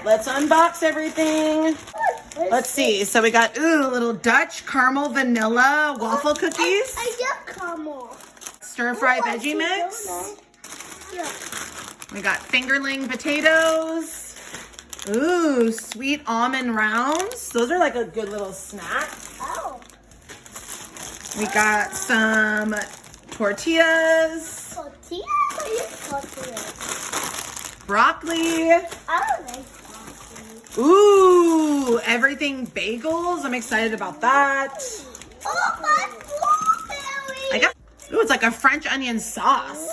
right, let's unbox everything. Let's see. So we got, little Dutch caramel vanilla waffle cookies. I love caramel. Stir-fry veggie mix. Yeah. We got fingerling potatoes. Ooh, sweet almond rounds. Those are like a good little snack. Oh. We got some tortillas. Tortillas? I like tortillas. Broccoli. I don't like broccoli. Ooh, everything bagels. I'm excited about that. Oh, my blueberry. Ooh, it's like a French onion sauce.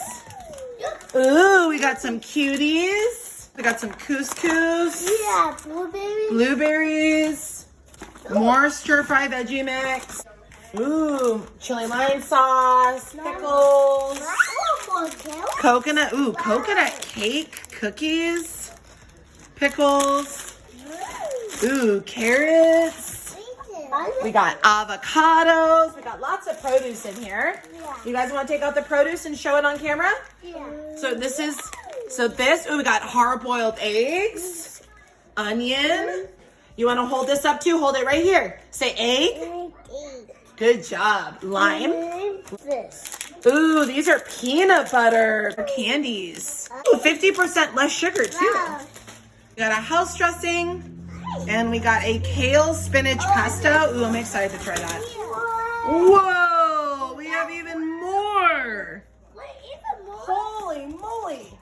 Ooh, we got some cuties. We got some couscous. Yeah, blueberries. Blueberries. More stir-fry veggie mix. Ooh, chili lime sauce. Pickles. Coconut. Ooh, coconut cake. Cookies. Pickles. Ooh, carrots. We got avocados. We got lots of produce in here. You guys want to take out the produce and show it on camera? Yeah. We got hard-boiled eggs, onion. You want to hold this up too? Hold it right here. Say egg. Good job. Lime. Ooh, these are peanut butter candies. Ooh, 50% less sugar too. We got a house dressing. And we got a kale spinach pesto. Ooh, I'm excited to try that. Whoa, we have even more. Holy moly.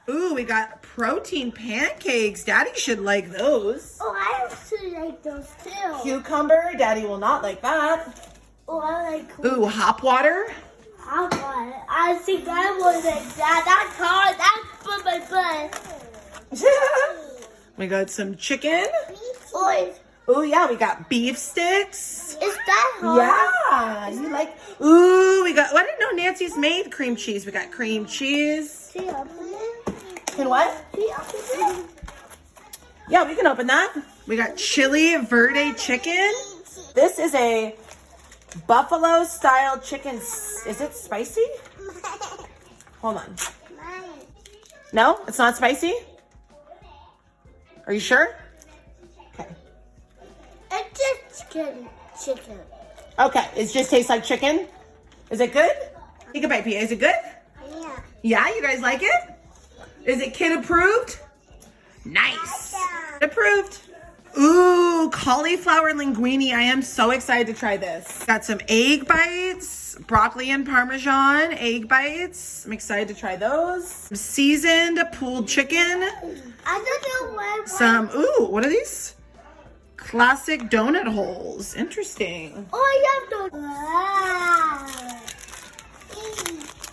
Ooh, we got protein pancakes. Daddy should like those. Oh, I actually like those too. Cucumber. Daddy will not like that. Oh, I like. Ooh, hop water. Hop water. I think I was like that. That's hard. That's for my butt. We got some chicken. Oh, Yeah, we got beef sticks. is that hard? Yeah, you like. Ooh, we got. I didn't know Nancy's made cream cheese. We got cream cheese. See, open it. And what? See, open it. Yeah, we can open that. We got chili verde chicken. This is a buffalo style chicken. Is it spicy? Hold on. No, it's not spicy? Are you sure? Okay. It's just chicken. Okay, it just tastes like chicken. Is it good? Take a bite, Pia. Is it good? Yeah. Yeah, you guys like it? Is it kid approved? Nice. Approved. Ooh, cauliflower linguine. I am so excited to try this. Got some egg bites, broccoli and Parmesan egg bites. I'm excited to try those. Some seasoned pulled chicken. I don't know why. What are these? Classic donut holes. Interesting. Oh, I have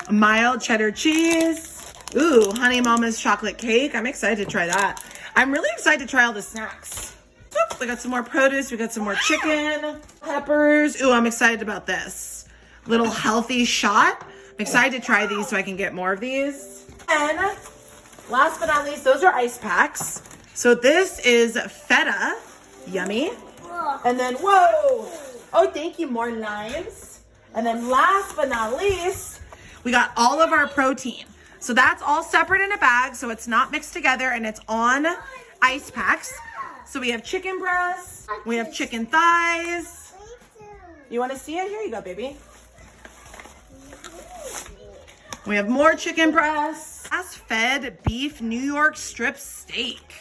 those. Mild cheddar cheese. Ooh, Honey Mama's chocolate cake. I'm excited to try that. I'm really excited to try all the snacks. Oops, we got some more produce. We got some more chicken, peppers. Ooh, I'm excited about this. Little healthy shot. I'm excited to try these so I can get more of these. And last but not least, those are ice packs. So this is feta. Yummy. And then, whoa. Oh, thank you. More limes. And then last but not least, we got all of our protein. So that's all separate in a bag, so it's not mixed together, and it's on ice packs. So we have chicken breasts, we have chicken thighs. You want to see it? Here you go, baby. We have more chicken breasts. Grass-fed beef New York strip steak.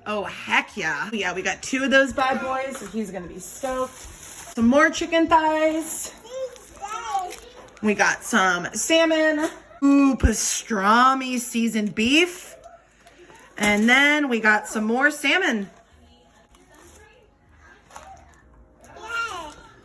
Oh, heck yeah. Yeah, we got 2 of those bad boys, so he's going to be stoked. Some more chicken thighs. We got some salmon. Ooh, pastrami seasoned beef. And then we got some more salmon.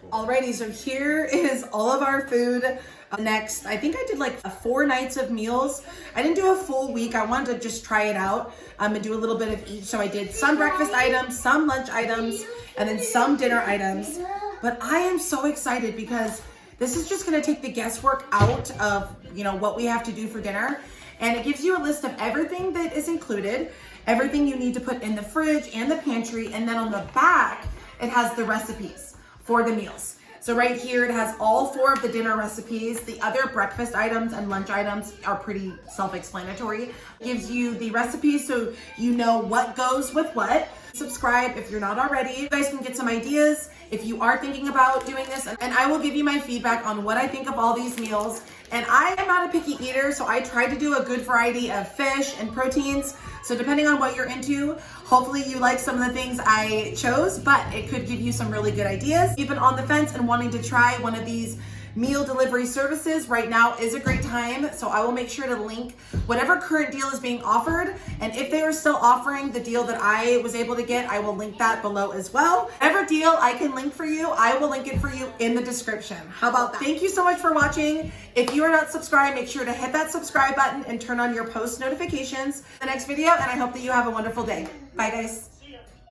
Alrighty, so here is all of our food. Next, I think I did like 4 nights of meals. I didn't do a full week. I wanted to just try it out and do a little bit of each. So I did some breakfast items, some lunch items, and then some dinner items. But I am so excited because this is just gonna take the guesswork out of, what we have to do for dinner. And it gives you a list of everything that is included, everything you need to put in the fridge and the pantry. And then on the back, it has the recipes for the meals. So right here, it has all 4 of the dinner recipes. The other breakfast items and lunch items are pretty self-explanatory. Gives you the recipes so you know what goes with what. Subscribe if you're not already. You guys can get some ideas if you are thinking about doing this, and I will give you my feedback on what I think of all these meals. And I am not a picky eater, so I try to do a good variety of fish and proteins. So depending on what you're into, hopefully you like some of the things I chose, but it could give you some really good ideas. If you've been on the fence and wanting to try one of these meal delivery services, right now is a great time. So I will make sure to link whatever current deal is being offered. And if they are still offering the deal that I was able to get, I will link that below as well. Whatever deal I can link for you, I will link it for you in the description. How about that? Thank you so much for watching. If you are not subscribed, make sure to hit that subscribe button and turn on your post notifications for the next video. And I hope that you have a wonderful day. Bye guys.